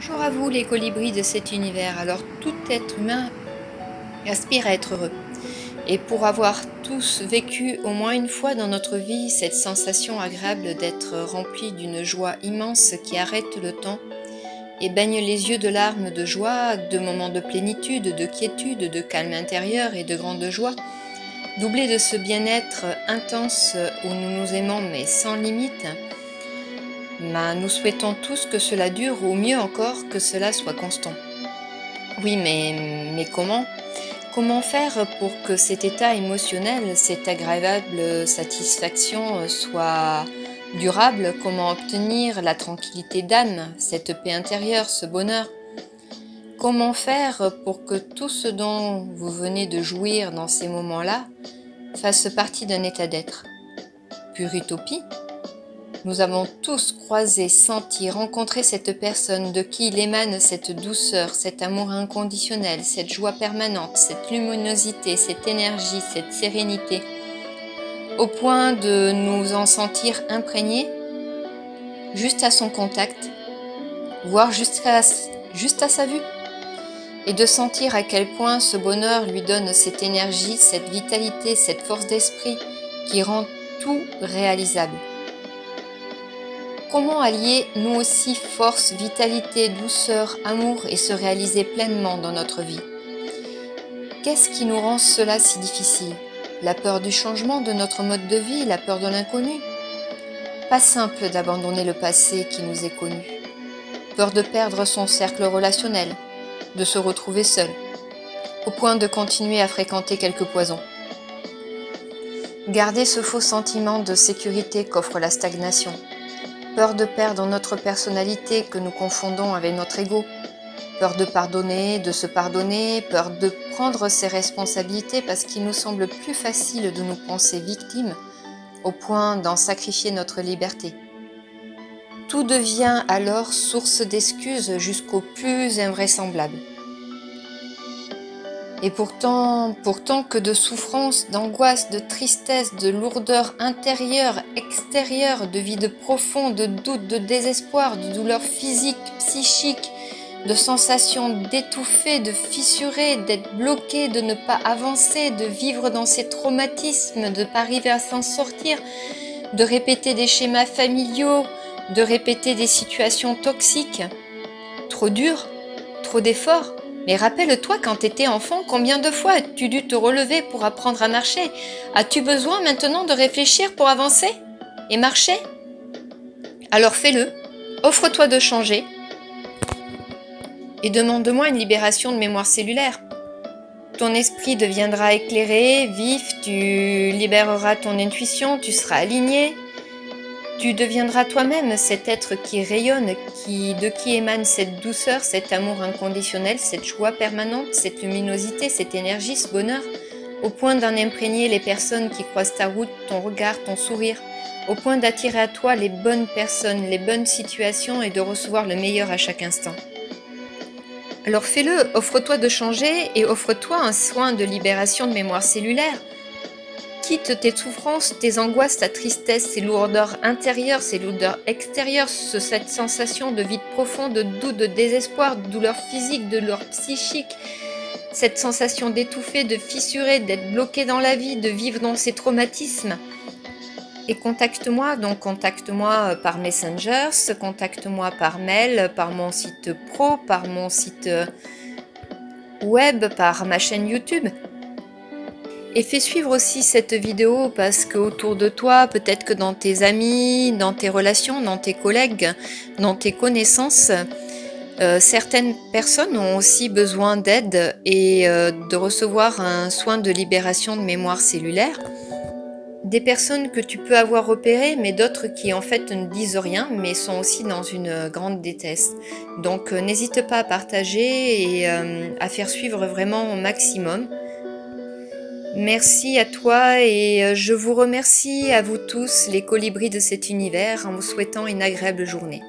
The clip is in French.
Bonjour à vous les colibris de cet univers. Alors tout être humain aspire à être heureux. Et pour avoir tous vécu au moins une fois dans notre vie cette sensation agréable d'être rempli d'une joie immense qui arrête le temps et baigne les yeux de larmes de joie, de moments de plénitude, de quiétude, de calme intérieur et de grande joie, doublé de ce bien-être intense où nous nous aimons mais sans limite, nous souhaitons tous que cela dure ou mieux encore que cela soit constant. Oui, mais comment? Comment faire pour que cet état émotionnel, cette agréable satisfaction soit durable? Comment obtenir la tranquillité d'âme, cette paix intérieure, ce bonheur? Comment faire pour que tout ce dont vous venez de jouir dans ces moments-là fasse partie d'un état d'être? Pure utopie? Nous avons tous croisé, senti, rencontré cette personne de qui il émane cette douceur, cet amour inconditionnel, cette joie permanente, cette luminosité, cette énergie, cette sérénité, au point de nous en sentir imprégnés, juste à son contact, voire juste à sa vue, et de sentir à quel point ce bonheur lui donne cette énergie, cette vitalité, cette force d'esprit qui rend tout réalisable. Comment allier nous aussi force, vitalité, douceur, amour et se réaliser pleinement dans notre vie? Qu'est-ce qui nous rend cela si difficile? La peur du changement de notre mode de vie, la peur de l'inconnu? Pas simple d'abandonner le passé qui nous est connu. Peur de perdre son cercle relationnel, de se retrouver seul, au point de continuer à fréquenter quelques poisons. Garder ce faux sentiment de sécurité qu'offre la stagnation. Peur de perdre notre personnalité que nous confondons avec notre ego. Peur de pardonner, de se pardonner, peur de prendre ses responsabilités parce qu'il nous semble plus facile de nous penser victimes au point d'en sacrifier notre liberté. Tout devient alors source d'excuses jusqu'au plus invraisemblable. Et pourtant que de souffrance, d'angoisse, de tristesse, de lourdeur intérieure, extérieure, de vide profond, de doute, de désespoir, de douleur physique, psychique, de sensations d'étouffer, de fissurer, d'être bloqué, de ne pas avancer, de vivre dans ces traumatismes, de ne pas arriver à s'en sortir, de répéter des schémas familiaux, de répéter des situations toxiques. Trop dur, trop d'efforts. Mais rappelle-toi quand tu étais enfant, combien de fois as-tu dû te relever pour apprendre à marcher? As-tu besoin maintenant de réfléchir pour avancer et marcher? Alors fais-le, offre-toi de changer et demande-moi une libération de mémoire cellulaire. Ton esprit deviendra éclairé, vif, tu libéreras ton intuition, tu seras aligné. Tu deviendras toi-même cet être qui rayonne, de qui émane cette douceur, cet amour inconditionnel, cette joie permanente, cette luminosité, cette énergie, ce bonheur, au point d'en imprégner les personnes qui croisent ta route, ton regard, ton sourire, au point d'attirer à toi les bonnes personnes, les bonnes situations et de recevoir le meilleur à chaque instant. Alors fais-le, offre-toi de changer et offre-toi un soin de libération de mémoire cellulaire. Quitte tes souffrances, tes angoisses, ta tristesse, ces lourdeurs intérieures, ces lourdeurs extérieures, cette sensation de vide profond, de doute, de désespoir, de douleur physique, de douleur psychique, cette sensation d'étouffer, de fissurer, d'être bloqué dans la vie, de vivre dans ces traumatismes. Et contacte-moi par Messenger, contacte-moi par mail, par mon site pro, par mon site web, par ma chaîne YouTube. Et fais suivre aussi cette vidéo parce qu'autour de toi, peut-être que dans tes amis, dans tes relations, dans tes collègues, dans tes connaissances, certaines personnes ont aussi besoin d'aide et de recevoir un soin de libération de mémoire cellulaire. Des personnes que tu peux avoir repérées, mais d'autres qui en fait ne disent rien, mais sont aussi dans une grande détresse. Donc n'hésite pas à partager et à faire suivre vraiment au maximum. Merci à toi et je vous remercie à vous tous les colibris de cet univers en vous souhaitant une agréable journée.